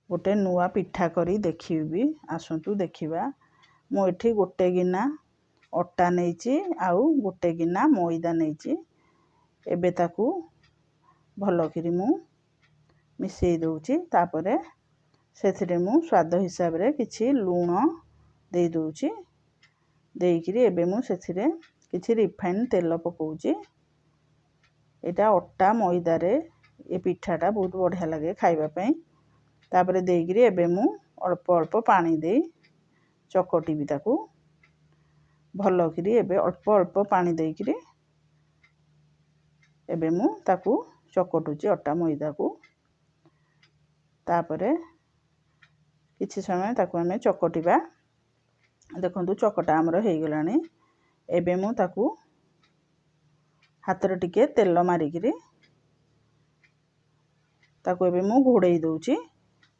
गोटे नुआ पिठा करी देखिबी आसंतु देखिबा। मो एठी गोटे गिना अट्टा नेइची आउ गोटे गिना मैदा नेइची। एबे ताकू भलो करी मु मिसई दउची। तापरे सेथिरे मु स्वाद हिसाब रे किछि लूण देई दउची। देइकिरी एबे मु सेथिरे किछि रिफाइन तेल पकाउची। एटा अट्टा मैदा रे ए पिठाटा बहुत बढ़िया लगे खाइबा पई। तापरे देइकिरी एबे मु अल्प अल्प पानी देई चकटिबी ताकू भलो करी। एबे अल्प अल्प पानी देइकिरी एबे मु ताकू चकटुची अट्टा मैदा को। तापरे किछि समय ताकू हमें चकटिबा। देखंतु चकटा हमर हेइ गलानी। एबे मु ताकू हाथ रे टिके तेल मारिकिरी ताकू एबे मु घोड़ेई दउची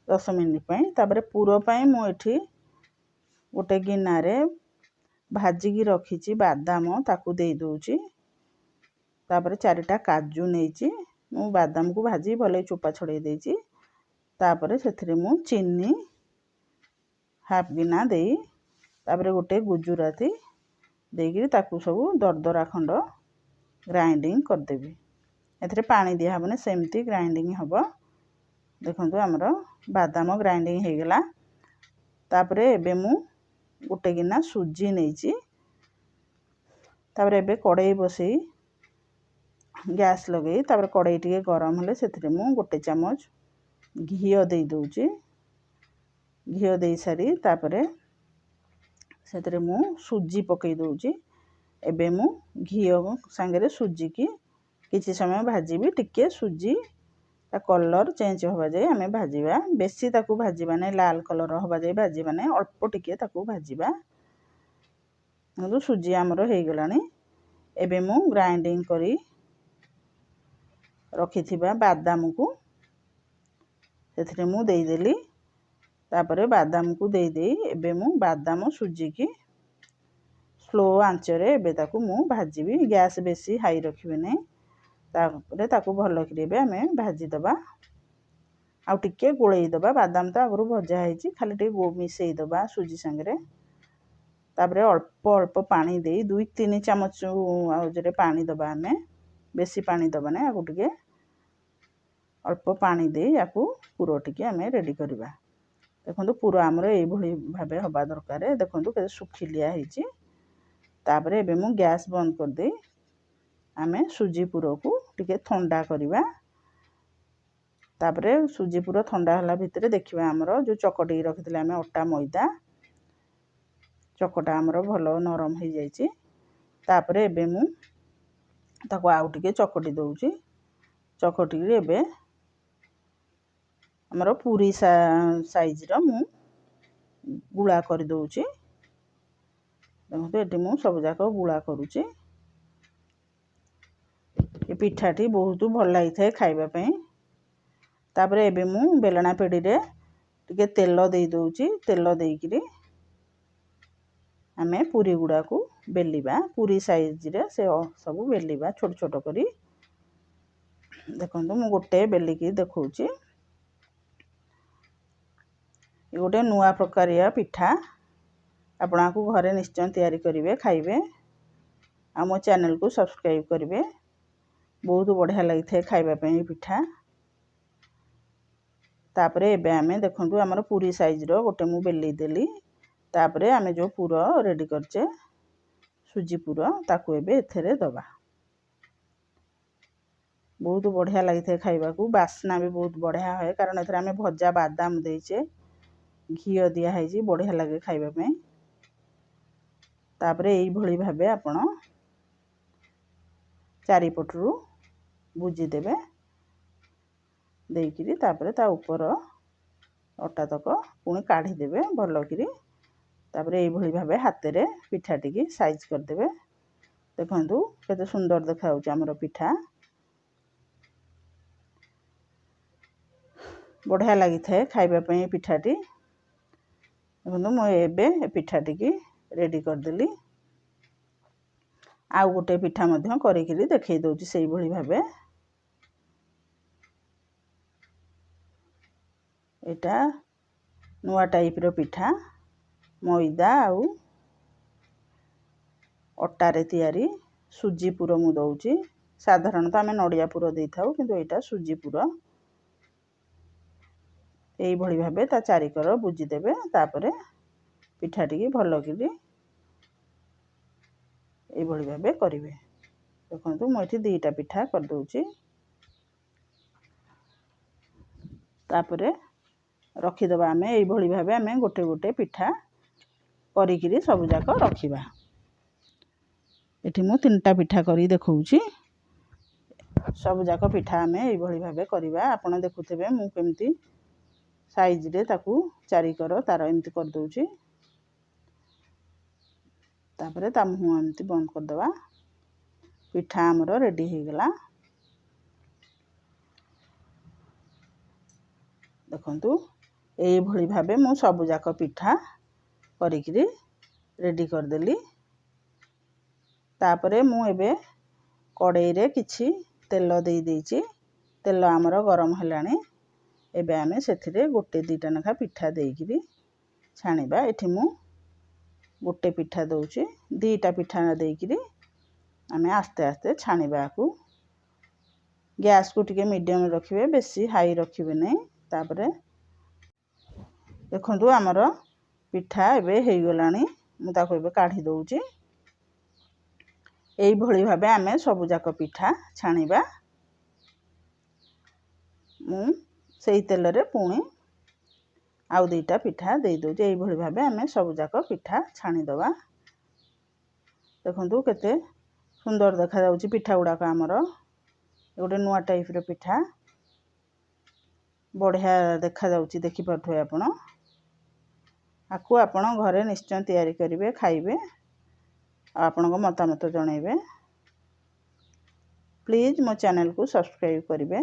10 मिनिट पई। तापरे पूरो पई मु एठी गोटे गिना रे भाजी की रखीची बादाम ताकू देई दउची। तापरे 4टा काजू नेइची। मु बादाम को भाजी भले चोपा छड़ेई देइची। तापरे सेथिरे मु चीनी हाफ गिना देई तापरे गोटे गुजराती देइकिरी ताकू सब दरदरा खंड ग्राइंडिंग कर देबी। एथरे पानी दिया हबने सेमती ग्राइंडिंग हबो। देखंतु हमरो बादाम ग्राइंडिंग हे गेला। तापरे एबे मु गोटे गिना सुजी नेइची। तापरे एबे कड़ाई बसई गैस लगई। तापरे कड़ाई टिके गरम हले सेथिरे मु गोटे चम्मच घियो देई दउची। घियो देई सारी तापरे सेथिरे मु सुजी पकई दउची। एबे मु घियो संगे सुजी की किछि समय भाजीबी। टिके सुजी ता कलर चेंज होबा जाय हमें भाजीबा। बेसी ताकू भाजीबा नै लाल कलर होबा जाय भाजीबा नै। अल्प टिके ताकू भाजीबा। तो सुजी हमरो हेइ गलानी। एबे मु ग्राइंडिंग करी रखिथिबा बादाम को सेथिरे मु देई देली। तापरे बादाम को देई देई एबे मु बादाम सुजी की स्लो आंच रे एबे ताकू मु भाजीबी। गैस बेसी हाई रखिबे नै। तापरे ताकू भलो करी एबे हमें भाजी दबा। आ टिके गोळेई दबा। बादाम तो आगरु भजा हैची खाली टिके गो मिसई दबा सुजी संगरे। तापरे अल्प अल्प पानी देई 2-3 चम्मच आउजरे पानी दबा। हमें बेसी पानी दबा नै। आगु टिके अल्प पानी देई याकू पूरो टिके हमें रेडी करबा। देखंतु पूरो हमरो एई भली भाबे हबा दरकार। देखंतु के सुखिलिया हैची। तापरे एबे मु गैस बंद कर देई हमें सुजी पूरो को टिके ठंडा करबा। तापरे सुजी पूरो ठंडा हला भितरे देखिबा हमरो जो चकटी रखितले हमें अट्टा मैदा चकटा हमरो भलो नरम हो जाइची। तापरे एबे मु ताको आउ टिके चकटी दउची। चकटी रे एबे हमरो पूरी साइज रो मु गुळा कर दउची। देखो एटी मु सब जाको गुळा करूची। ए पिठाटी बहुत भल लागि थाए खाइबा पई। तापरे एबे मु बेलना पेडी रे टिके तेल देई दउची। तेल देइकिरी हमें पूरी गुडा को बेलिबा। पूरी साइज रे से सब बेलिबा छोट छोट करी। देखंतु मु गोटे बेली की देखौची। ए गोटे नुआ प्रकारिया पिठा आपना को घरे निश्चय तैयारी करिवे खाइबे। आ मो चैनल को सब्सक्राइब करिवे। बहुत बढ़िया लागि थाए खाइबा पई पिठा। तापरे एबे हमें देखंतु हमर पूरी साइज रो गोटे मु बेली देली। तापरे हमें जो पूरो रेडी करचे सुजी पूरो ताकू एबे एथरे दबा। बहुत बढ़िया लागि थाए खाइबा को। बासना भी बहुत बढ़िया होय कारण एथरे हमें भजा बादाम देइचे घियो दिया हैजी बढ़िया लगे खाइबा पई। तापरे एई भली भाबे आपण चारि पटरू बुजी देबे। देइकिरी तापरे ता ऊपर अट्टा तक पुणी काढ़ी देबे भलो करी। तापरे एई भली भाबे हाथे रे पिठाटी की साइज कर देबे। देखंतु केते सुंदर देखाउची हमर पिठा। बढ़िया लागि थाए खाइबा पई पिठाटी। देखंतु मो एबे ए पिठाटी की रेडी कर देली। आउ गोटे पिठा मध्य करिकिरी देखै दउची सेई भली भाबे। एटा नुआ टाइप रो पिठा मैदा आउ अटारे तैयारी सुजी पुर मु दउची साधारणतः आम नड़िया पुर दे था कि यहाँ सुजी पुर यही भाव ता चारिकर बुझीदेवे तापर पिठाटी भलक ये भाव करेंगे। देखो मुझे दीटा पिठा करदे तापर रखीदे आम यही भाव आम गोटे गोटे पिठा करी सबुजाक रखा। ये मु 3टा पिठा करी देखौची सबुजाक पिठा आम यही भाव करवा। आपड़ देखुथे मु केमती साइज रे ताकू चारिकर तार एमती करदे तापर ता मुँह एमती बंद करदे। पिठा आमर रेडी हो गला। देखंतु यही भाव मु सबुजाक पिठा करी रेडी करदेली। तापरे मु एबे कड़ाई रे किछि तेल दे देइछि। तेल आमर गरम हेलानी। एबे आमे सेथिरे गोटे दीटा नखा पिठा देइकिरी छाणीबा। एठी मु गोटे पिठा दउछि दीटा पिठा देइकिरी आमे आस्ते आस्ते छाणीबा को। गैस को टिके मीडियम रखिबे बेसी हाई रखिबे नै। तापरे देखंतु आमर पिठा एबे हेइ गलानी। मु ताको एबे काढी दउछि। एई भଳି भाबे आमे सबुजाक पिठा छाणीबा। मु सेई तेल रे पुणी आउ दीटा पिठा दे दउछि। एई भଳି भाबे आमे सबुजाक पिठा छाणी दबा। देखंतु केते सुंदर देखा जाउछि पिठा गुडाक आमर। गोटे नुआ टाइप रो पिठा बढ़िया देखा जाउछि देखि पाथुए आपण। आकु आपण घरे निश्चय तैयारी करिवे खाइबे। आपण को मतामत जणैबे। प्लीज मो चैनल को सब्सक्राइब करिवे।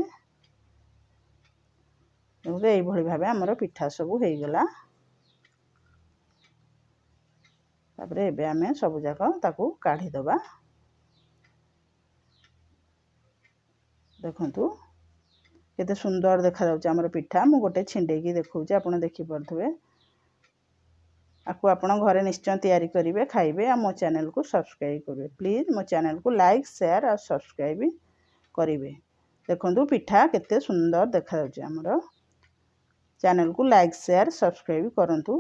यही भाई भाव आमर पिठा सबू हो गला। तापर एबे आमे सबुजाक ताकू काढ़ी दबा। देखंतु केते सुंदर देखा जाउछि आमर पिठा। मु गोटे छिंडेकी देखौछि आपण देखि परथबे। आकु आपण घरे निश्चय तैयारी करिवे खाइबे। आ मो चैनल को सब्सक्राइब करिवे। प्लीज मो चैनल को लाइक शेयर और सब्सक्राइब करिवे। देखंतु पिठा केते सुंदर देखा जाउछि आमर। चैनल को लाइक शेयर सब्सक्राइब करंतु।